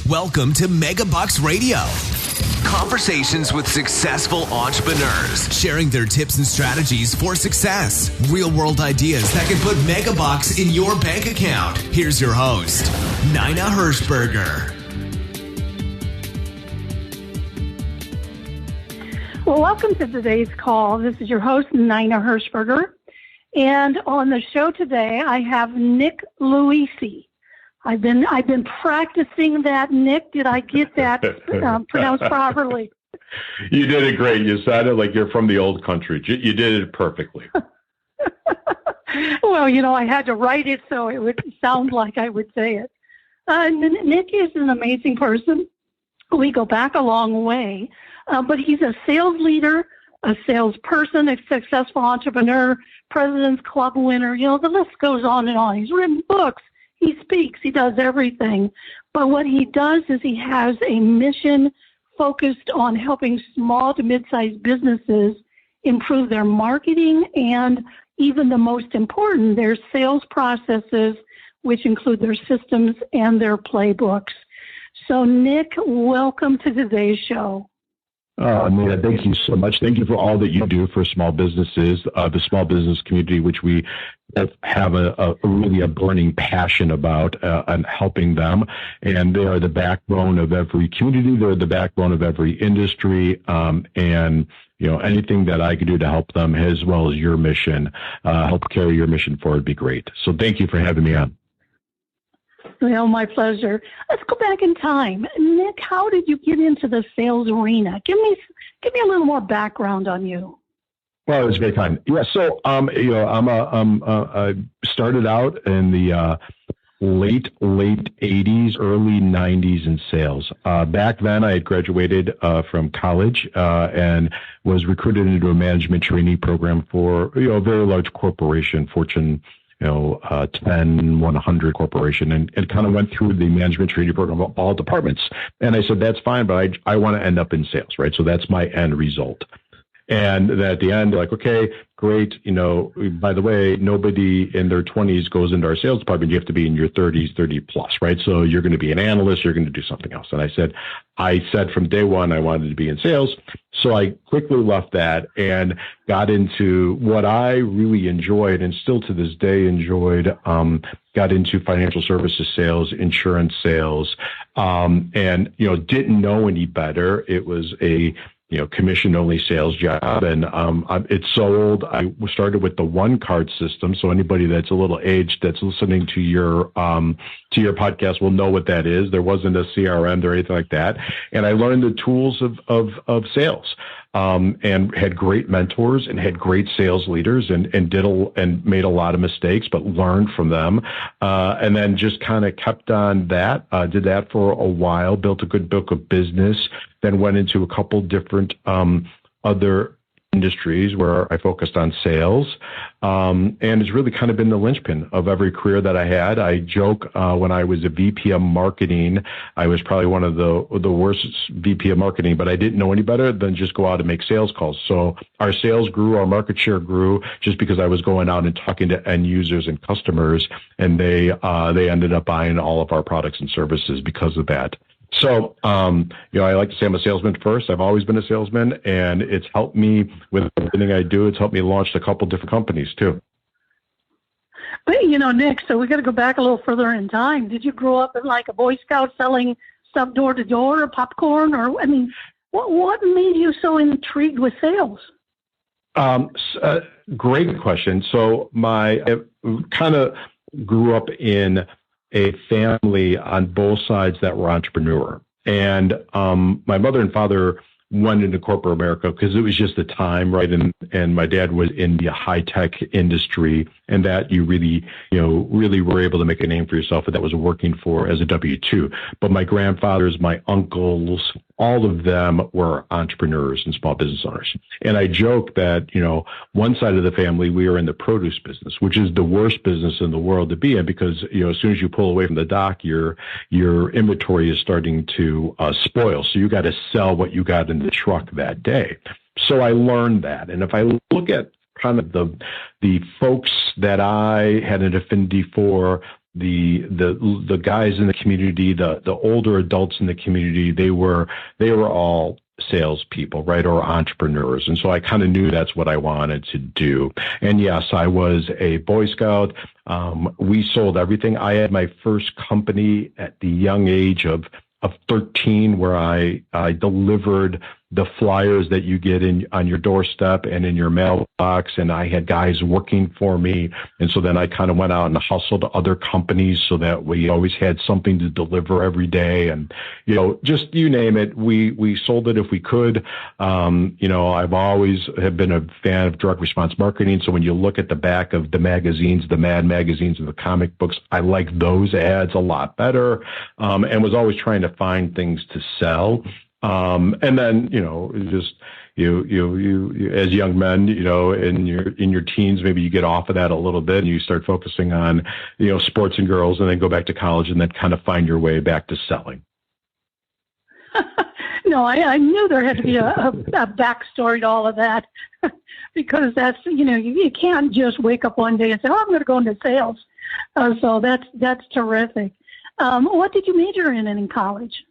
Welcome to MegaBucks Radio. Conversations with successful entrepreneurs, sharing their tips and strategies for success. Real-world ideas that can put MegaBucks in your bank account. Here's your host, Nina Hershberger. Well, welcome to today's call. This is your host, Nina Hershberger. And on the show today, I have Nick Loise. I've been practicing that, Nick. Did I get that pronounced properly? You did it great. You sounded like you're from the old country. You did it perfectly. Well, I had to write it so it would sound like I would say it. Nick is an amazing person. We go back a long way, but he's a sales leader, a salesperson, a successful entrepreneur, President's Club winner. The list goes on and on. He's written books. He speaks, he does everything. But what he does is he has a mission focused on helping small to mid-sized businesses improve their marketing and even the most important, their sales processes, which include their systems and their playbooks. So Nick, welcome to today's show. Nina, thank you so much. Thank you for all that you do for small businesses, the small business community, which we have a really burning passion about and helping them. And they are the backbone of every community. They're the backbone of every industry. And anything that I could do to help them, as well as your mission, help carry your mission forward, would be great. So thank you for having me on. Well, my pleasure. Let's go back in time. Nick, how did you get into the sales arena? Give me a little more background on you. Well, it was a great time. Yeah, so I started out in the late 80s, early 90s in sales. Back then, I had graduated from college and was recruited into a management trainee program for a very large corporation, Fortune 10, 100 corporation, and kind of went through the management training program of all departments. And I said, that's fine, but I want to end up in sales, right? So that's my end result. And then at the end, like, okay, great. By the way, nobody in their 20s goes into our sales department. You have to be in your 30s, 30 plus, right? So you're going to be an analyst. You're going to do something else. And I said from day one, I wanted to be in sales. So I quickly left that and got into what I really enjoyed and still to this day enjoyed, got into financial services sales, insurance sales, and, didn't know any better. It was a commission-only sales job, and it sold. I started with the one-card system, so anybody that's a little aged that's listening to your podcast will know what that is. There wasn't a CRM or anything like that, and I learned the tools of sales, and had great mentors and had great sales leaders, and made a lot of mistakes, but learned from them, and then just kind of kept on that. Did that for a while, built a good book of business. Then went into a couple different other industries where I focused on sales, and it's really kind of been the linchpin of every career that I had. I joke when I was a VP of marketing, I was probably one of the worst VP of marketing, but I didn't know any better than just go out and make sales calls. So our sales grew, our market share grew just because I was going out and talking to end users and customers, and they ended up buying all of our products and services because of that. So, I like to say I'm a salesman first. I've always been a salesman, and it's helped me with everything I do. It's helped me launch a couple different companies too. But, Nick, so we got to go back a little further in time. Did you grow up in like a Boy Scout selling stuff door to door or popcorn? Or, what made you so intrigued with sales? Great question. So I kind of grew up in a family on both sides that were entrepreneur. And my mother and father went into corporate America because it was just the time, right? And my dad was in the high tech industry, and that you really were able to make a name for yourself, and that was working for as a W-2. But my grandfathers, my uncles, all of them were entrepreneurs and small business owners. And I joke that, one side of the family, we are in the produce business, which is the worst business in the world to be in because, as soon as you pull away from the dock, your inventory is starting to spoil. So you got to sell what you got in the truck that day. So I learned that. And if I look at kind of the folks that I had an affinity for, the guys in the community, the older adults in the community, they were all salespeople, right, or entrepreneurs. And so I kind of knew that's what I wanted to do. And yes, I was a Boy Scout. We sold everything. I had my first company at the young age of 13, where I delivered the flyers that you get on your doorstep and in your mailbox. And I had guys working for me. And so then I kind of went out and hustled other companies so that we always had something to deliver every day. And, just you name it, we sold it if we could. I've always have been a fan of direct response marketing. So when you look at the back of the magazines, the Mad magazines and the comic books, I like those ads a lot better, and was always trying to find things to sell. And then, just you as young men, in your teens, maybe you get off of that a little bit and you start focusing on, sports and girls, and then go back to college and then kind of find your way back to selling. No, I knew there had to be a backstory to all of that, because that's, you can't just wake up one day and say, I'm going to go into sales. So that's terrific. What did you major in college?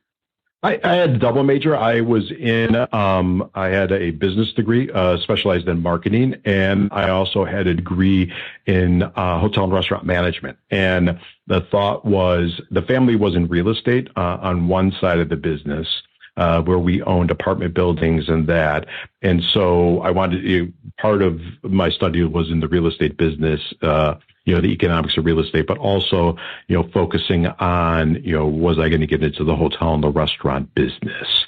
I had a double major. I was I had a business degree, specialized in marketing, and I also had a degree in hotel and restaurant management. And the thought was the family was in real estate on one side of the business, where we owned apartment buildings and that. And so I wanted part of my study was in the real estate business, the economics of real estate, but also, focusing on, was I going to get into the hotel and the restaurant business?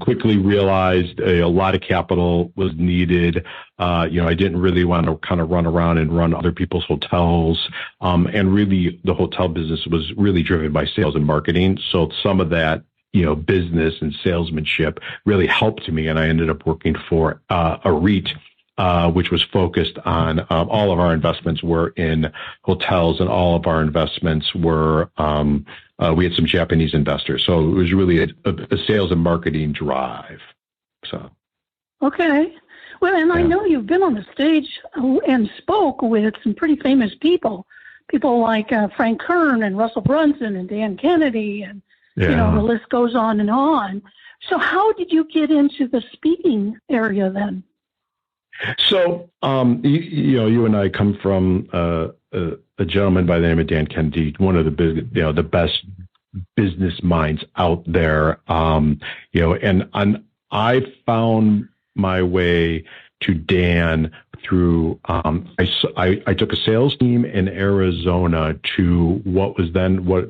Quickly realized a lot of capital was needed. I didn't really want to kind of run around and run other people's hotels. And really the hotel business was really driven by sales and marketing. So some of that, business and salesmanship really helped me. And I ended up working for a REIT, which was focused on all of our investments were in hotels, and all of our investments were we had some Japanese investors. So it was really a sales and marketing drive. So. Okay. Well, and I know you've been on the stage and spoke with some pretty famous people like Frank Kern and Russell Brunson and Dan Kennedy, and the list goes on and on. So how did you get into the speaking area then? So, you and I come from a gentleman by the name of Dan Kennedy, one of the best business minds out there. And I found my way to Dan through, I took a sales team in Arizona to what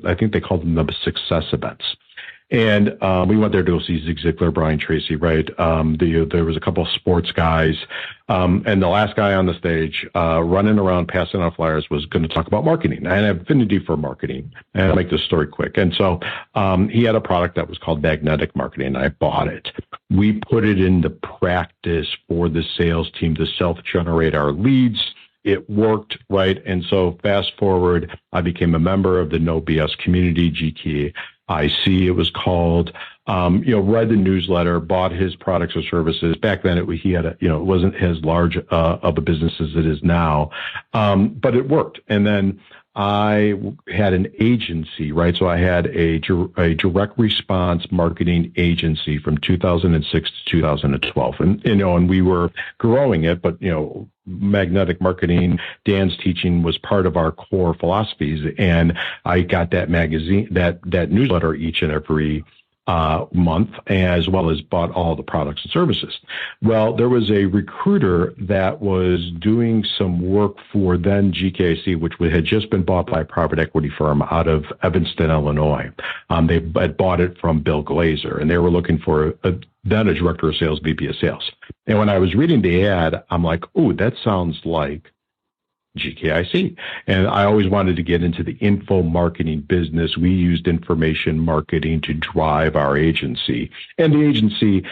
I think they called them the success events. And we went there to go see Zig Ziglar, Brian Tracy, right? There was a couple of sports guys. And the last guy on the stage running around passing out flyers was going to talk about marketing. I had an affinity for marketing. And I'll make this story quick. And so he had a product that was called magnetic marketing, and I bought it. We put it into practice for the sales team to self-generate our leads. It worked, right? And so fast forward, I became a member of the No BS community, GKIC, it was called, read the newsletter, bought his products or services. Back then he had it wasn't as large of a business as it is now. But it worked. And then I had an agency, right? So I had a direct response marketing agency from 2006 to 2012. And we were growing it, but, magnetic marketing, Dan's teaching was part of our core philosophies. And I got that magazine, that newsletter each and every month, as well as bought all the products and services. Well, there was a recruiter that was doing some work for then GKIC, which had just been bought by a private equity firm out of Evanston, Illinois. They had bought it from Bill Glazer, and they were looking for then a director of sales, VP of sales. And when I was reading the ad, I'm like, oh, that sounds like GKIC. And I always wanted to get into the info marketing business. We used information marketing to drive our agency. And the agency,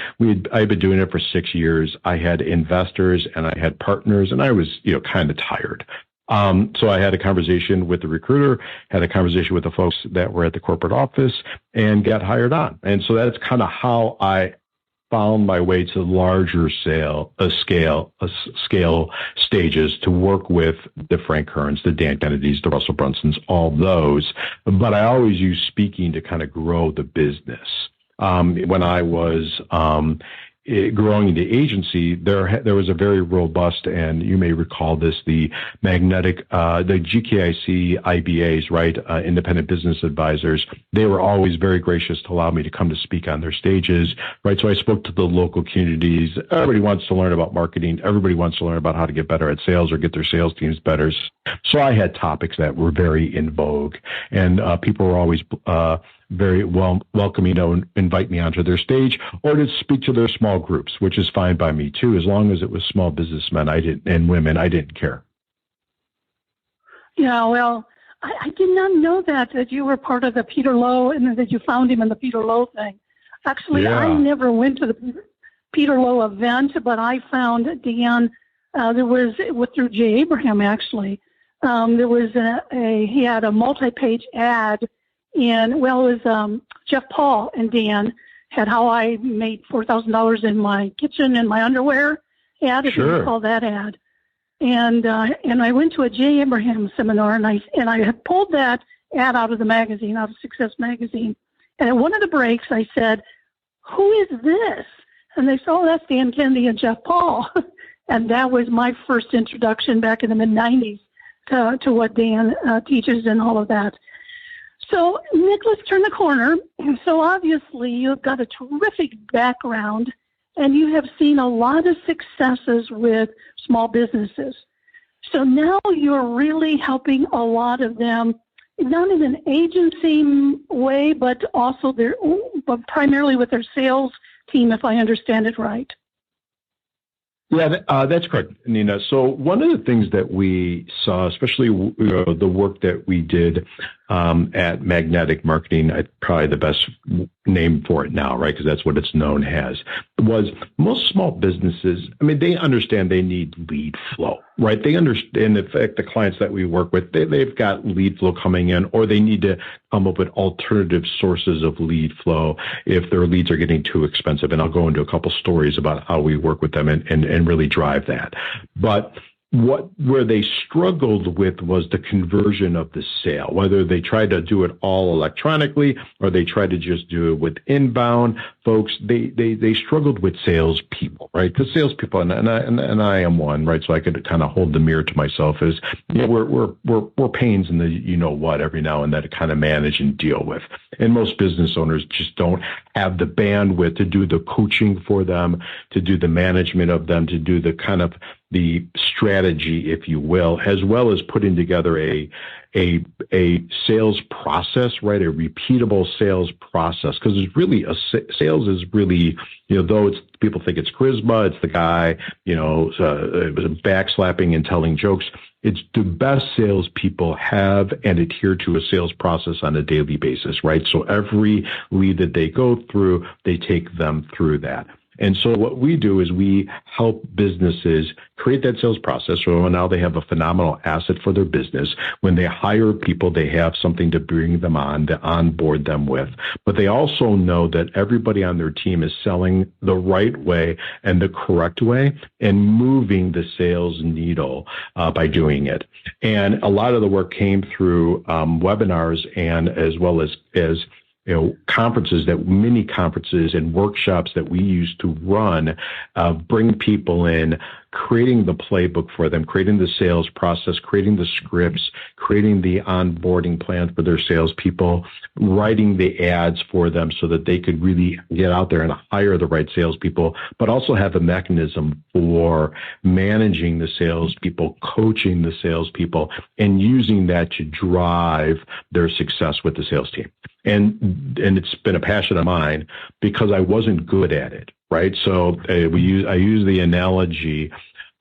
I've been doing it for 6 years. I had investors and I had partners, and I was, kind of tired. So I had a conversation with the recruiter, had a conversation with the folks that were at the corporate office, and got hired on. And so that's kind of how I found my way to larger scale stages to work with the Frank Kerns, the Dan Kennedys, the Russell Brunsons, all those. But I always use speaking to kind of grow the business. When I was growing the agency, there was a very robust, and you may recall this, the GKIC IBAs, right? Independent Business Advisors. They were always very gracious to allow me to come to speak on their stages, right? So I spoke to the local communities. Everybody wants to learn about marketing. Everybody wants to learn about how to get better at sales or get their sales teams better. So I had topics that were very in vogue, and people were always very welcoming to invite me onto their stage or to speak to their small groups, which is fine by me too. As long as it was small businessmen and women, I didn't care. Yeah, well, I did not know that you were part of the Peter Lowe and that you found him in the Peter Lowe thing. Actually, yeah. I never went to the Peter Lowe event, but I found Dan, through Jay Abraham, actually. There was he had a multi-page ad. And, well, it was Jeff Paul and Dan had how I made $4,000 in my kitchen and my underwear ad, if you recall that ad. And I went to a Jay Abraham seminar, and I had pulled that ad out of the magazine, out of Success Magazine. And at one of the breaks, I said, "Who is this?" And they said, "Oh, that's Dan Kennedy and Jeff Paul." And that was my first introduction back in the mid-'90s to what Dan teaches and all of that. So, Nick, let's turn the corner. So, obviously, you've got a terrific background, and you have seen a lot of successes with small businesses. So now you're really helping a lot of them, not in an agency way, but also but primarily with their sales team, if I understand it right. Yeah, that's correct, Nina. So one of the things that we saw, especially the work that we did at Magnetic Marketing, probably the best name for it now, right? Because that's what it's known as, was most small businesses, I mean, they understand they need lead flow, right? They understand, in fact, the clients that we work with, they've got lead flow coming in, or they need to come up with alternative sources of lead flow if their leads are getting too expensive. And I'll go into a couple stories about how we work with them and really drive that. But where they struggled with was the conversion of the sale, whether they tried to do it all electronically or they tried to just do it with inbound folks. They struggled with salespeople, right? Because salespeople, and I am one, right? So I could kind of hold the mirror to myself as, you know, we're pains in the you know what every now and then to kind of manage and deal with. And most business owners just don't have the bandwidth to do the coaching for them, to do the management of them, to do the kind of the strategy, if you will, as well as putting together a sales process, right? A repeatable sales process, because it's really sales is really, you know, though people think it's charisma, it's the guy, you know, backslapping and telling jokes. It's the best salespeople have and adhere to a sales process on a daily basis, right? So every lead that they go through, they take them through that. And so what we do is we help businesses create that sales process. So now they have a phenomenal asset for their business. When they hire people, they have something to bring them on, to onboard them with. But they also know that everybody on their team is selling the right way and the correct way and moving the sales needle by doing it. And a lot of the work came through webinars and as well as you know, mini conferences and workshops that we used to run, bring people in, creating the playbook for them, creating the sales process, creating the scripts, creating the onboarding plan for their salespeople, writing the ads for them so that they could really get out there and hire the right salespeople, but also have a mechanism for managing the salespeople, coaching the salespeople, and using that to drive their success with the sales team. And it's been a passion of mine because I wasn't good at it, right? So I use the analogy,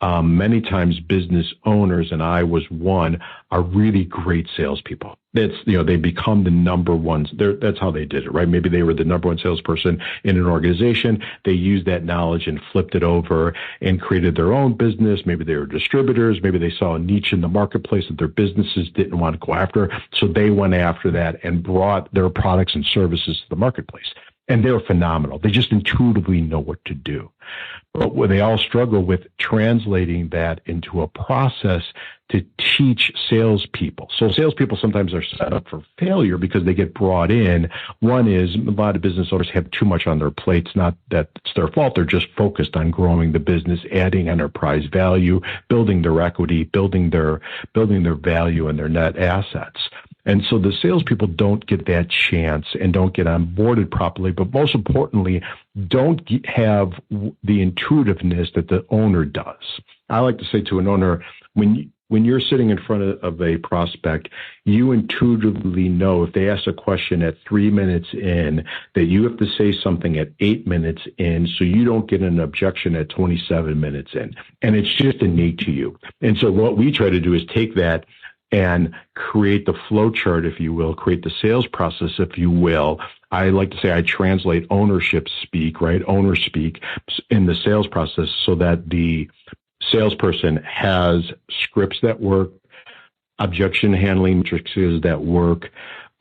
many times business owners, and I was one, are really great salespeople. That's, you know, they become the number ones. That's how they did it, right? Maybe they were the number one salesperson in an organization. They used that knowledge and flipped it over and created their own business. Maybe they were distributors. Maybe they saw a niche in the marketplace that their businesses didn't want to go after. So they went after that and brought their products and services to the marketplace. And they're phenomenal. They just intuitively know what to do. But what they all struggle with translating that into a process to teach salespeople. So salespeople sometimes are set up for failure because they get brought in. One is a lot of business owners have too much on their plates. Not that it's their fault. They're just focused on growing the business, adding enterprise value, building their equity, building their value and their net assets. And so the salespeople don't get that chance and don't get onboarded properly, but most importantly, don't have the intuitiveness that the owner does. I like to say to an owner, when you're sitting in front of a prospect, you intuitively know if they ask a question at 3 minutes in that you have to say something at 8 minutes in so you don't get an objection at 27 minutes in. And it's just innate to you. And so what we try to do is take that and create the flow chart, if you will, create the sales process, if you will. I like to say I translate ownership speak, right? Owner speak in the sales process so that the salesperson has scripts that work, objection handling matrices that work,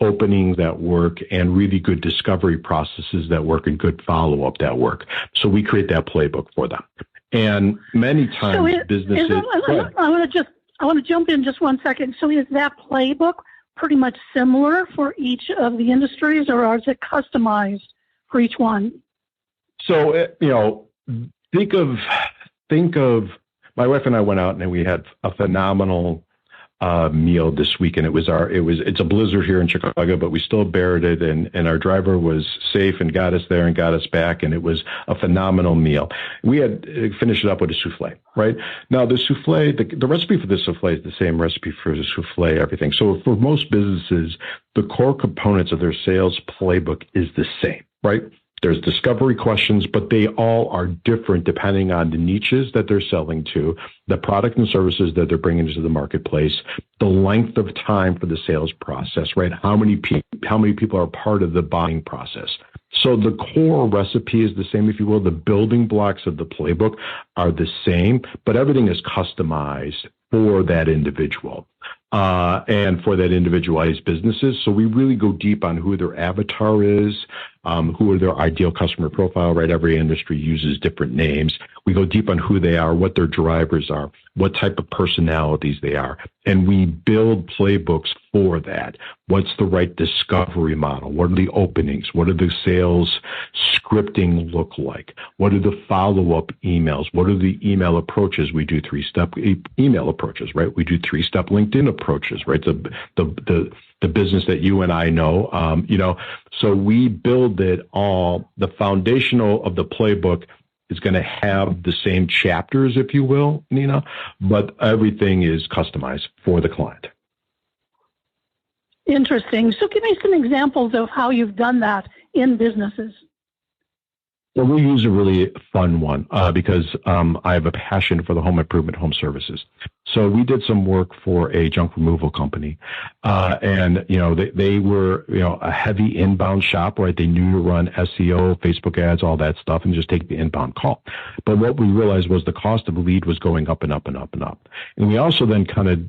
openings that work, and really good discovery processes that work and good follow-up that work. So we create that playbook for them. And many times businesses... I want to jump in just 1 second. So is that playbook pretty much similar for each of the industries, or is it customized for each one? So, think of my wife and I went out and we had a phenomenal meal this weekend. It's a blizzard here in Chicago, but we still bared it, and our driver was safe and got us there and got us back, and it was a phenomenal meal. We had finished it up with a souffle, right? Now the souffle, the recipe for the souffle is the same recipe for the souffle, everything. So for most businesses, the core components of their sales playbook is the same, right? There's discovery questions, but they all are different depending on the niches that they're selling to, the product and services that they're bringing into the marketplace, the length of time for the sales process, right? How many people are part of the buying process. So the core recipe is the same, if you will. The building blocks of the playbook are the same, but everything is customized for that individual. And for that individualized businesses. So we really go deep on who their avatar is, who are their ideal customer profile, right? Every industry uses different names. We go deep on who they are, what their drivers are, what type of personalities they are. And we build playbooks for that. What's the right discovery model? What are the openings? What are the sales scripting look like? What are the follow-up emails? What are the email approaches? We do 3-step email approaches, right? We do 3-step LinkedIn approaches, right? The business that you and I know, so we build it all. The foundational of the playbook is going to have the same chapters, if you will, Nina, but everything is customized for the client. Interesting. So give me some examples of how you've done that in businesses. Well, we use a really fun one because I have a passion for the home improvement, home services. So we did some work for a junk removal company, and they were a heavy inbound shop, right? They knew to run SEO, Facebook ads, all that stuff, and just take the inbound call. But what we realized was the cost of a lead was going up and up and up and up, and we also then kind of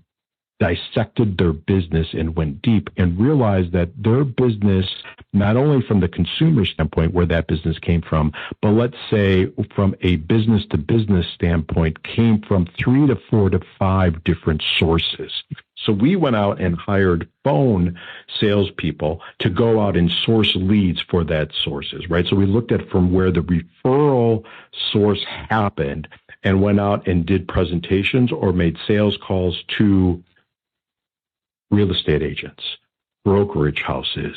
dissected their business and went deep and realized that their business, not only from the consumer standpoint where that business came from, but let's say from a business to business standpoint came from 3 to 4 to 5 different sources. So we went out and hired phone salespeople to go out and source leads for that sources, right? So we looked at from where the referral source happened and went out and did presentations or made sales calls to real estate agents, brokerage houses,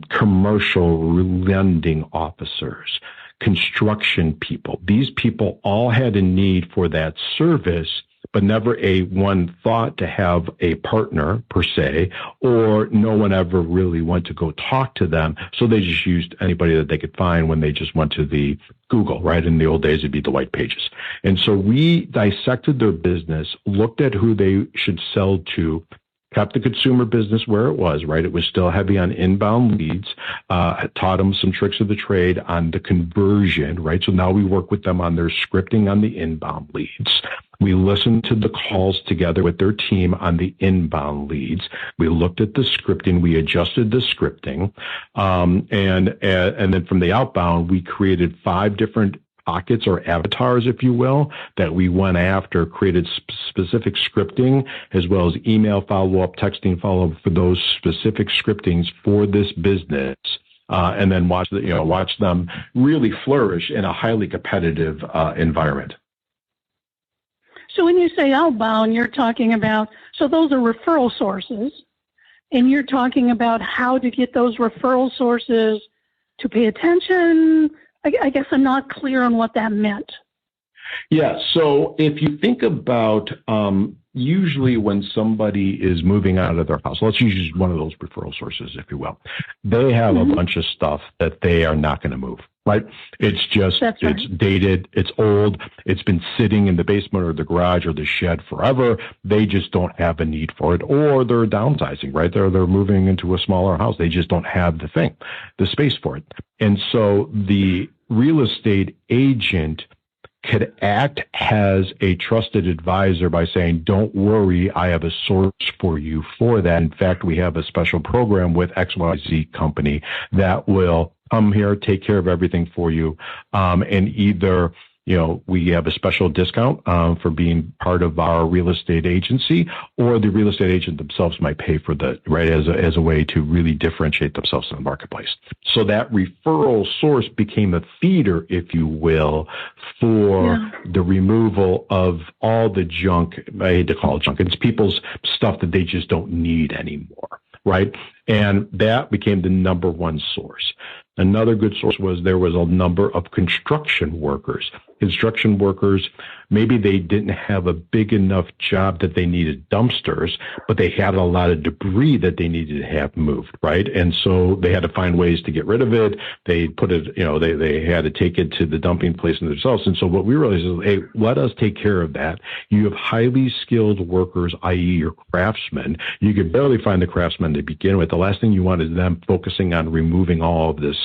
commercial lending officers, construction people. These people all had a need for that service, but never one thought to have a partner per se, or no one ever really went to go talk to them. So they just used anybody that they could find when they just went to the Google, right? In the old days, it'd be the white pages. And so we dissected their business, looked at who they should sell to, kept the consumer business where it was, right? It was still heavy on inbound leads, taught them some tricks of the trade on the conversion, right? So now we work with them on their scripting on the inbound leads. We listened to the calls together with their team on the inbound leads. We looked at the scripting. We adjusted the scripting. And then from the outbound, we created 5 different pockets or avatars, if you will, that we went after, created specific scripting as well as email follow-up, texting follow-up for those specific scriptings for this business. And then watch them really flourish in a highly competitive environment. So when you say outbound, you're talking about, so those are referral sources, and you're talking about how to get those referral sources to pay attention. I guess I'm not clear on what that meant. Yeah. So if you think about usually when somebody is moving out of their house, let's use one of those referral sources, if you will, they have a bunch of stuff that they are not going to move, right? It's just, it's dated, it's old, it's been sitting in the basement or the garage or the shed forever. They just don't have a need for it, or they're downsizing, right? They're moving into a smaller house. They just don't have the space for it. And so the real estate agent could act as a trusted advisor by saying, don't worry, I have a source for you for that. In fact, we have a special program with XYZ company that will come here, take care of everything for you. And either, we have a special discount for being part of our real estate agency, or the real estate agent themselves might pay for right, as a way to really differentiate themselves in the marketplace. So that referral source became a feeder, if you will, for the removal of all the junk. I hate to call it junk. It's people's stuff that they just don't need anymore, right? And that became the number one source. Another good source was there was a number of construction workers. Construction workers, maybe they didn't have a big enough job that they needed dumpsters, but they had a lot of debris that they needed to have moved, right? And so they had to find ways to get rid of it. They put it, they had to take it to the dumping place themselves. And so what we realized is, hey, let us take care of that. You have highly skilled workers, i.e. your craftsmen. You could barely find the craftsmen to begin with. The last thing you want is them focusing on removing all of this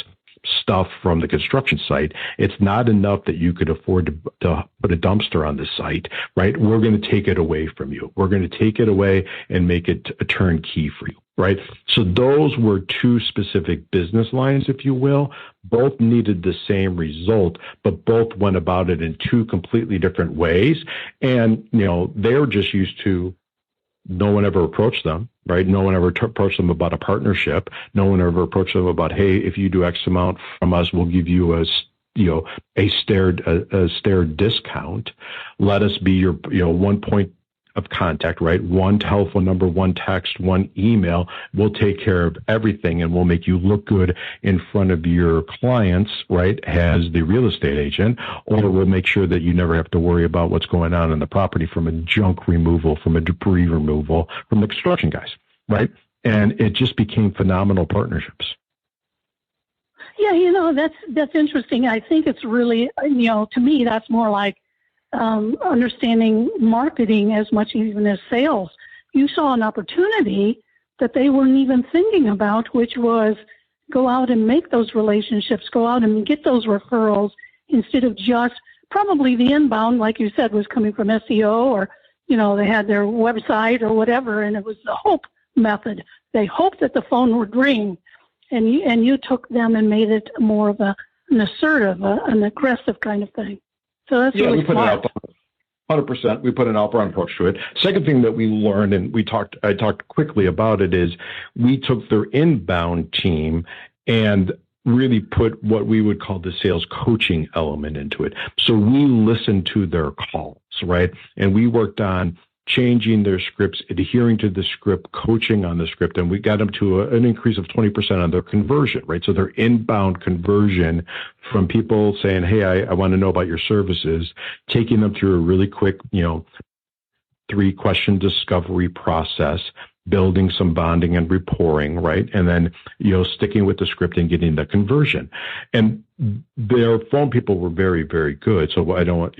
stuff from the construction site. It's not enough that you could afford to put a dumpster on the site, right? We're going to take it away from you. We're going to take it away and make it a turnkey for you, right? So those were 2 specific business lines, if you will. Both needed the same result, but both went about it in 2 completely different ways. And, they're just used to, no one ever approached them, right? No one ever approached them about a partnership. No one ever approached them about, hey, if you do X amount from us, we'll give you a stair discount. Let us be your, one point of contact, right? 1 telephone number, 1 text, 1 email. We'll take care of everything, and we'll make you look good in front of your clients, right, as the real estate agent, or we'll make sure that you never have to worry about what's going on in the property from a junk removal, from a debris removal, from the construction guys, right? And it just became phenomenal partnerships. Yeah, that's interesting. I think it's really, to me, that's more like understanding marketing as much even as sales. You saw an opportunity that they weren't even thinking about, which was go out and make those relationships, go out and get those referrals instead of just probably the inbound, like you said, was coming from SEO or, they had their website or whatever, and it was the hope method. They hoped that the phone would ring, and you took them and made it more of an assertive, an aggressive kind of thing. So that's really smart. 100%. We put an outbound approach to it. Second thing that we learned, and I talked quickly about it, is we took their inbound team and really put what we would call the sales coaching element into it. So we listened to their calls, right? And we worked on changing their scripts, adhering to the script, coaching on the script, and we got them to an increase of 20% on their conversion, right? So their inbound conversion from people saying, hey, I want to know about your services, taking them through a really quick, 3-question discovery process, building some bonding and rapporting, right? And then, sticking with the script and getting the conversion. And their phone people were very, very good. So I don't,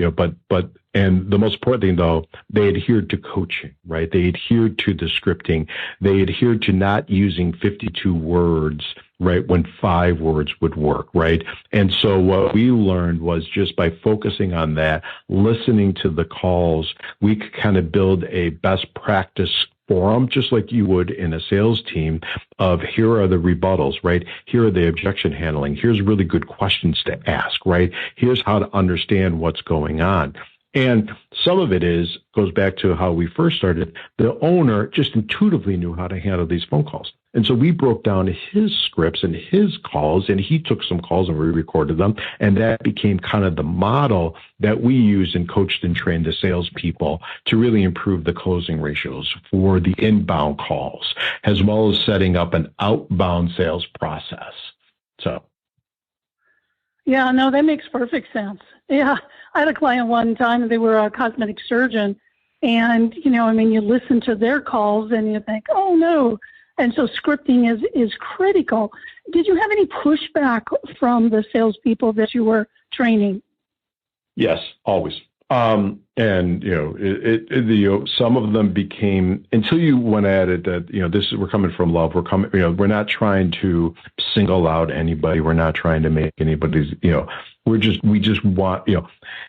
and the most important thing though, they adhered to coaching, right? They adhered to the scripting. They adhered to not using 52 words, right, when 5 words would work, right? And so what we learned was just by focusing on that, listening to the calls, we could kind of build a best practice forum, just like you would in a sales team, of here are the rebuttals, right? Here are the objection handling. Here's really good questions to ask, right? Here's how to understand what's going on. And some of it goes back to how we first started. The owner just intuitively knew how to handle these phone calls. And so we broke down his scripts and his calls, and he took some calls and we recorded them. And that became kind of the model that we used and coached and trained the salespeople to really improve the closing ratios for the inbound calls, as well as setting up an outbound sales process. So. Yeah, no, that makes perfect sense. Yeah, I had a client one time, they were a cosmetic surgeon, and, you listen to their calls and you think, oh, no. And so scripting is critical. Did you have any pushback from the salespeople that you were training? Yes, always. And some of them became, until you went at it that, we're coming from love. We're not trying to single out anybody. We're not trying to make anybody's, we just want,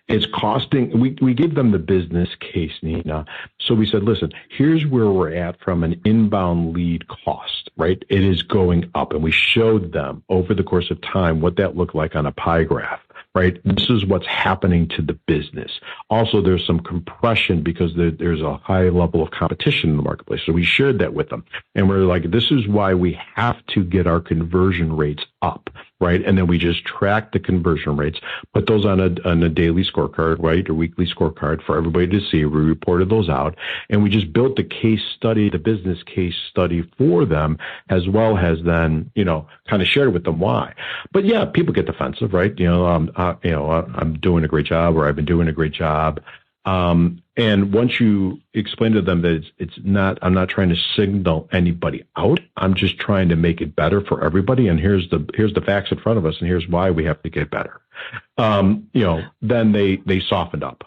it's costing, we give them the business case, Nina. So we said, listen, here's where we're at from an inbound lead cost, right? It is going up. And we showed them over the course of time what that looked like on a pie graph. Right? This is what's happening to the business. Also, there's some compression because there's a high level of competition in the marketplace. So we shared that with them. And we're like, this is why we have to get our conversion rates up, right? And then we just track the conversion rates, put those on a daily scorecard, right? Or weekly scorecard for everybody to see. We reported those out. And we just built the case study, the business case study for them, as well as then, kind of shared with them why. But yeah, people get defensive, right? I'm doing a great job, or I've been doing a great job. And once you explain to them that I'm not trying to signal anybody out. I'm just trying to make it better for everybody. And here's the facts in front of us, and here's why we have to get better. Then they softened up.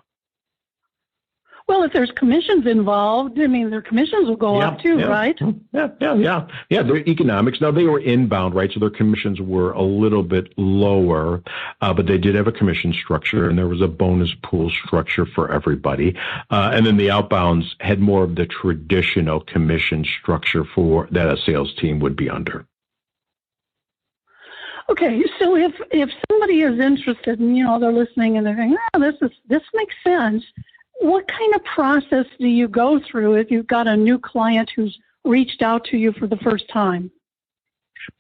Well, if there's commissions involved, their commissions will go up too, right? Yeah. Their economics. Now, they were inbound, right? So their commissions were a little bit lower, but they did have a commission structure, and there was a bonus pool structure for everybody. And then the outbounds had more of the traditional commission structure for that a sales team would be under. Okay, so if somebody is interested and, they're listening and they're thinking, this makes sense, what kind of process do you go through if you've got a new client who's reached out to you for the first time?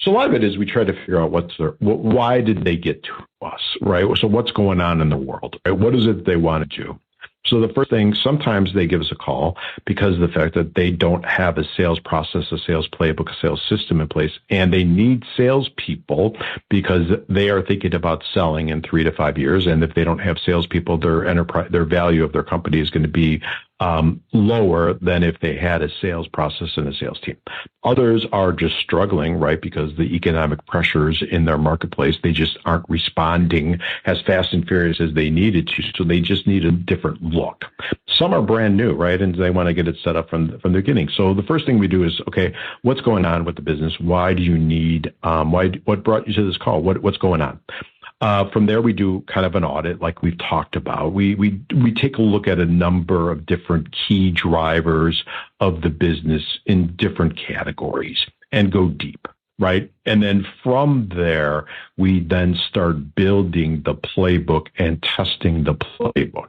So a lot of it is we try to figure out why did they get to us, right? So what's going on in the world, right? What is it they want to do? So the first thing, sometimes they give us a call because of the fact that they don't have a sales process, a sales playbook, a sales system in place, and they need salespeople because they are thinking about selling in 3 to 5 years. And if they don't have salespeople, their value of their company is going to be lower than if they had a sales process and a sales team. Others are just struggling, right? Because the economic pressures in their marketplace, they just aren't responding as fast and furious as they needed to. So they just need a different look. Some are brand new, right? And they want to get it set up from the beginning. So the first thing we do is, okay, what's going on with the business? Why do you need, what brought you to this call? What's going on? From there, we do kind of an audit like we've talked about. We take a look at a number of different key drivers of the business in different categories and go deep, right? And then from there, we then start building the playbook and testing the playbook.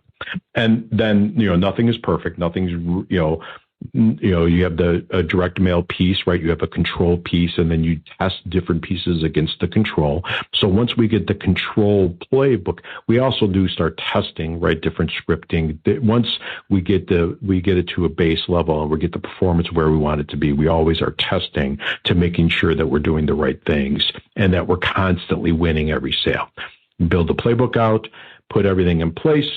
And then, nothing is perfect. Nothing's, you have the direct mail piece, right? You have a control piece, and then you test different pieces against the control. So once we get the control playbook, we also do start testing, right? Different scripting. Once we get it to a base level and we get the performance where we want it to be, we always are testing to making sure that we're doing the right things and that we're constantly winning every sale. Build the playbook out, put everything in place.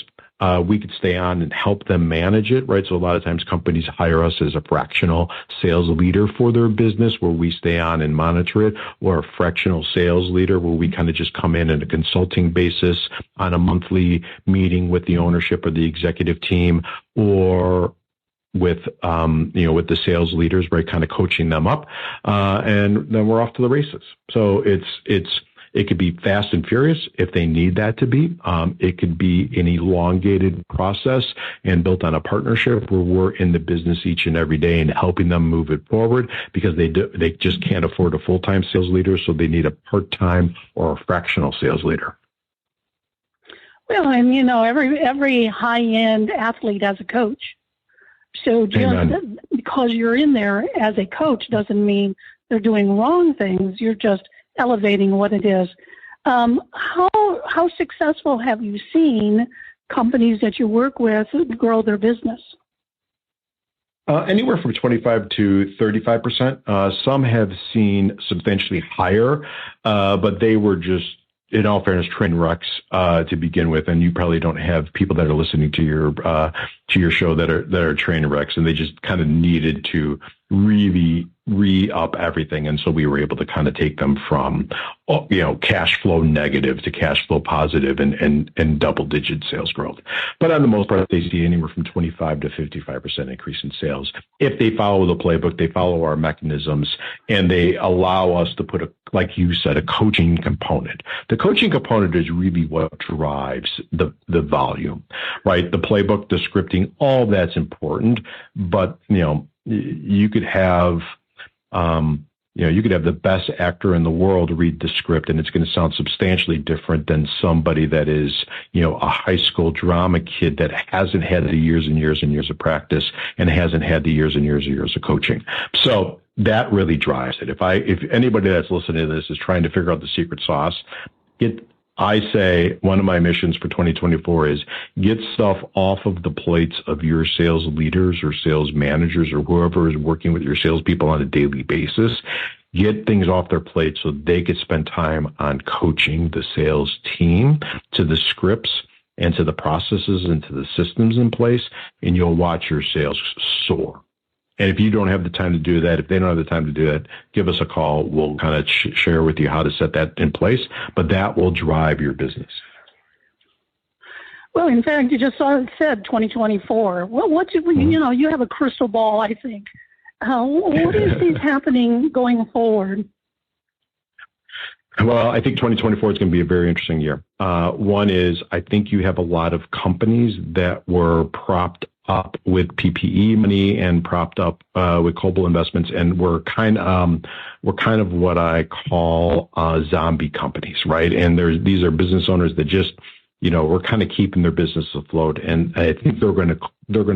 we could stay on and help them manage it, right? So a lot of times companies hire us as a fractional sales leader for their business where we stay on and monitor it, or a fractional sales leader where we kind of just come in a consulting basis on a monthly meeting with the ownership or the executive team, or with with the sales leaders, right, kind of coaching them up, and then we're off to the races. So it could be fast and furious if they need that to be. It could be an elongated process and built on a partnership where we're in the business each and every day and helping them move it forward because they just can't afford a full-time sales leader, so they need a part-time or a fractional sales leader. Well, and every high-end athlete has a coach. So just because you're in there as a coach doesn't mean they're doing wrong things. You're just elevating what it is. How successful have you seen companies that you work with grow their business? Anywhere from 25 to 35%. Some have seen substantially higher, but they were just, in all fairness, train wrecks to begin with, and you probably don't have people that are listening to your show that are train wrecks, and they just kind of needed to really re-up everything, and so we were able to kind of take them from cash flow negative to cash flow positive and double-digit sales growth. But on the most part, they see anywhere from 25 to 55% increase in sales if they follow the playbook, they follow our mechanisms, and they allow us to put like you said, a coaching component. The coaching component is really what drives the volume, right? The playbook, the scripting, all that's important, but you could have the best actor in the world read the script, and it's going to sound substantially different than somebody that is, a high school drama kid that hasn't had the years and years and years of practice and hasn't had the years and years and years of coaching. So that really drives it. If anybody that's listening to this is trying to figure out the secret sauce, I say one of my missions for 2024 is get stuff off of the plates of your sales leaders or sales managers or whoever is working with your salespeople on a daily basis. Get things off their plate so they could spend time on coaching the sales team to the scripts and to the processes and to the systems in place, and you'll watch your sales soar. And if you don't have the time to do that, if they don't have the time to do that, give us a call. We'll kind of share with you how to set that in place, but that will drive your business. Well, in fact, you just said 2024. Well, you have a crystal ball, I think. What do you see happening going forward? Well, I think 2024 is going to be a very interesting year. One is I think you have a lot of companies that were propped up with PPE money and propped up with global investments, and we're kind of what I call zombie companies, right? And these are business owners that just we're kind of keeping their business afloat, and I think they're going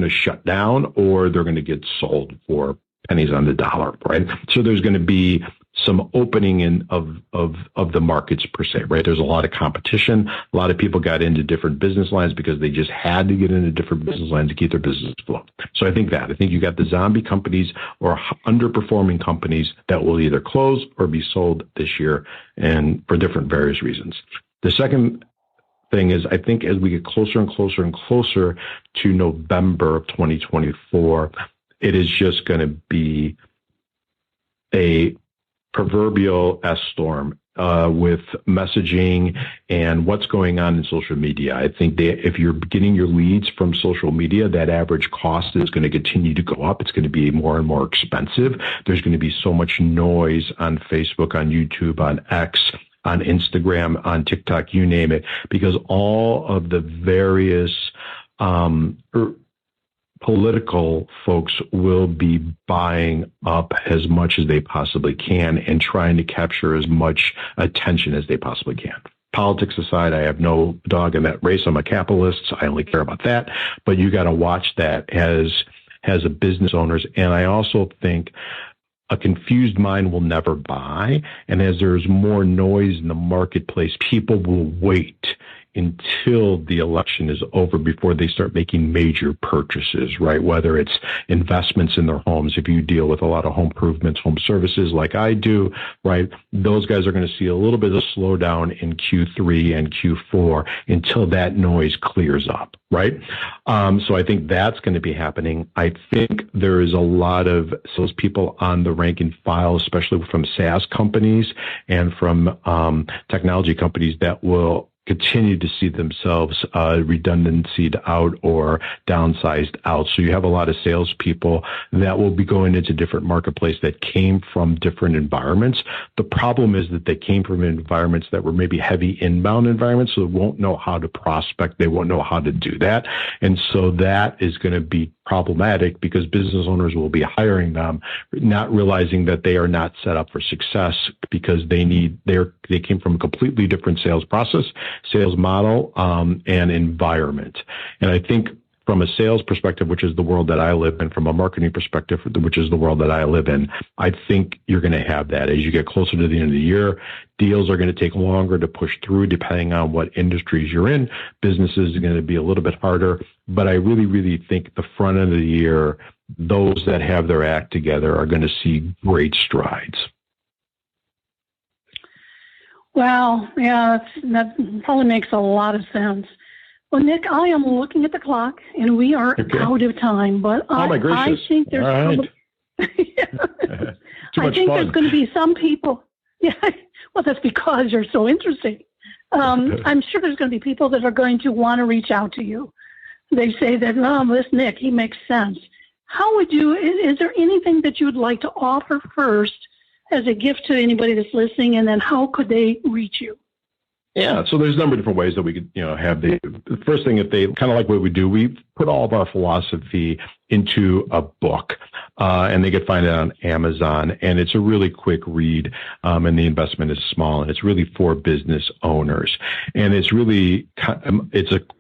to shut down or they're going to get sold for pennies on the dollar, right? So there's going to be some opening of the markets per se, right? There's a lot of competition. A lot of people got into different business lines because they just had to get into different business lines to keep their business afloat. So I think you got the zombie companies or underperforming companies that will either close or be sold this year, and for different various reasons. The second thing is, I think as we get closer and closer and closer to November of 2024, it is just going to be a proverbial S-storm with messaging and what's going on in social media. I think if you're getting your leads from social media, that average cost is going to continue to go up. It's going to be more and more expensive. There's going to be so much noise on Facebook, on YouTube, on X, on Instagram, on TikTok, you name it, because all of the various political folks will be buying up as much as they possibly can and trying to capture as much attention as they possibly can. Politics aside, I have no dog in that race. I'm a capitalist, so I only care about that. But you got to watch that as a business owners. And I also think a confused mind will never buy. And as there's more noise in the marketplace, people will wait until the election is over before they start making major purchases, right? Whether it's investments in their homes, if you deal with a lot of home improvements, home services like I do, right? Those guys are going to see a little bit of slowdown in Q3 and Q4 until that noise clears up, right? So I think that's going to be happening. I think there is a lot of salespeople on the rank and file, especially from SaaS companies and from technology companies, that will continue to see themselves redundancied out or downsized out. So you have a lot of salespeople that will be going into different marketplace that came from different environments. The problem is that they came from environments that were maybe heavy inbound environments, so they won't know how to prospect. They won't know how to do that. And so that is going to be problematic because business owners will be hiring them, not realizing that they are not set up for success because they came from a completely different sales process, sales model, and environment. And I think from a sales perspective, which is the world that I live in, from a marketing perspective, which is the world that I live in, I think you're going to have that. As you get closer to the end of the year, deals are going to take longer to push through depending on what industries you're in. Businesses are going to be a little bit harder. But I really, really think the front end of the year, those that have their act together are going to see great strides. Well, yeah, that probably makes a lot of sense. Well, Nick, I am looking at the clock, and we are out of time. But I think there's I think there's going to be some people. Yeah, well, that's because you're so interesting. I'm sure there's going to be people that are going to want to reach out to you. They say that, this Nick, he makes sense. How would you? Is there anything that you would like to offer first as a gift to anybody that's listening, and then how could they reach you? Yeah, so there's a number of different ways that we could, have the first thing, if they kind of like what we do, we put all of our philosophy into a book, and they could find it on Amazon, and it's a really quick read, and the investment is small, and it's really for business owners, and it's really,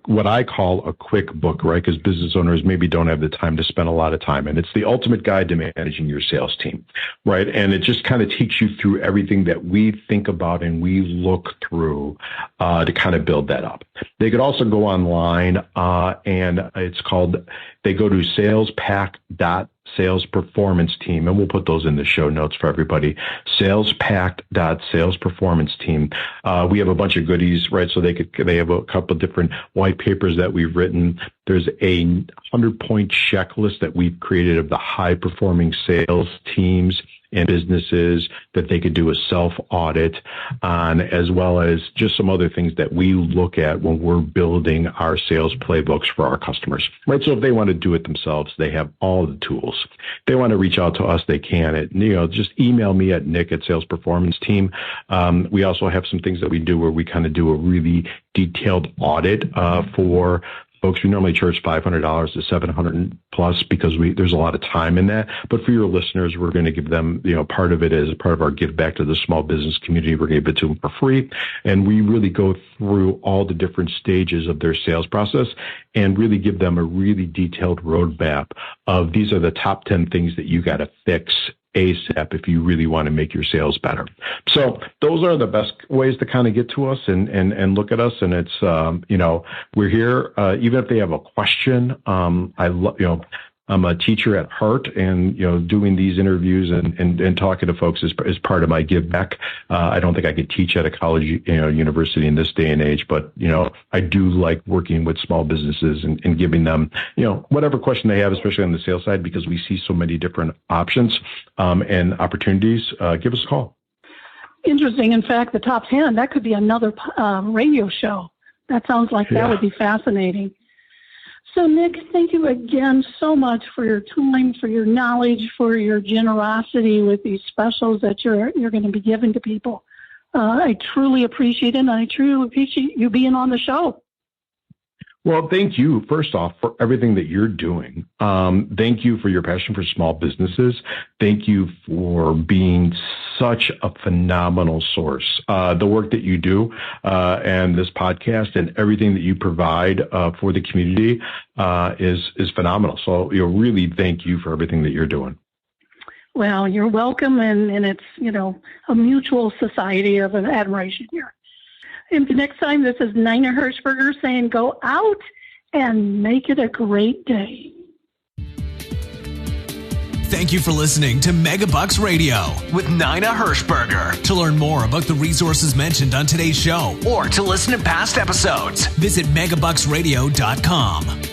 what I call a quick book, right? Because business owners maybe don't have the time to spend a lot of time, and it's the ultimate guide to managing your sales team, right? And it just kind of takes you through everything that we think about and we look through to kind of build that up. They could also go online, and it's called, they go to salespack.salesperformanceteam, and we'll put those in the show notes for everybody. Salespack.salesperformanceteam. We have a bunch of goodies, right? So they have a couple of different white papers that we've written. There's a 100-point checklist that we've created of the high-performing sales teams and businesses that they could do a self-audit on, as well as just some other things that we look at when we're building our sales playbooks for our customers, right? So if they want to do it themselves, they have all the tools. If they want to reach out to us, they can. Just email me at Nick@salesperformanceteam. We also have some things that we do where we kind of do a really detailed audit for folks. We normally charge $500 to $700 plus because there's a lot of time in that. But for your listeners, we're going to give them, part of it as part of our give back to the small business community. We're going to give it to them for free. And we really go through all the different stages of their sales process and really give them a really detailed roadmap of these are the top 10 things that you got to fix ASAP if you really want to make your sales better. So those are the best ways to kind of get to us and look at us. And it's, we're here, even if they have a question. I'm a teacher at heart, and doing these interviews and talking to folks is part of my give back. I don't think I could teach at a college, university in this day and age, but I do like working with small businesses and giving them, whatever question they have, especially on the sales side, because we see so many different options and opportunities. Give us a call. Interesting. In fact, the top 10, that could be another radio show. That sounds like that would be fascinating. So, Nick, thank you again so much for your time, for your knowledge, for your generosity with these specials that you're going to be giving to people. I truly appreciate it, and I truly appreciate you being on the show. Well, thank you, first off, for everything that you're doing. Thank you for your passion for small businesses. Thank you for being such a phenomenal source. The work that you do and this podcast and everything that you provide for the community is phenomenal. So, really thank you for everything that you're doing. Well, you're welcome, and it's, a mutual society of admiration here. Until next time, this is Nina Hershberger saying go out and make it a great day. Thank you for listening to MegaBucks Radio with Nina Hershberger. To learn more about the resources mentioned on today's show or to listen to past episodes, visit megabucksradio.com.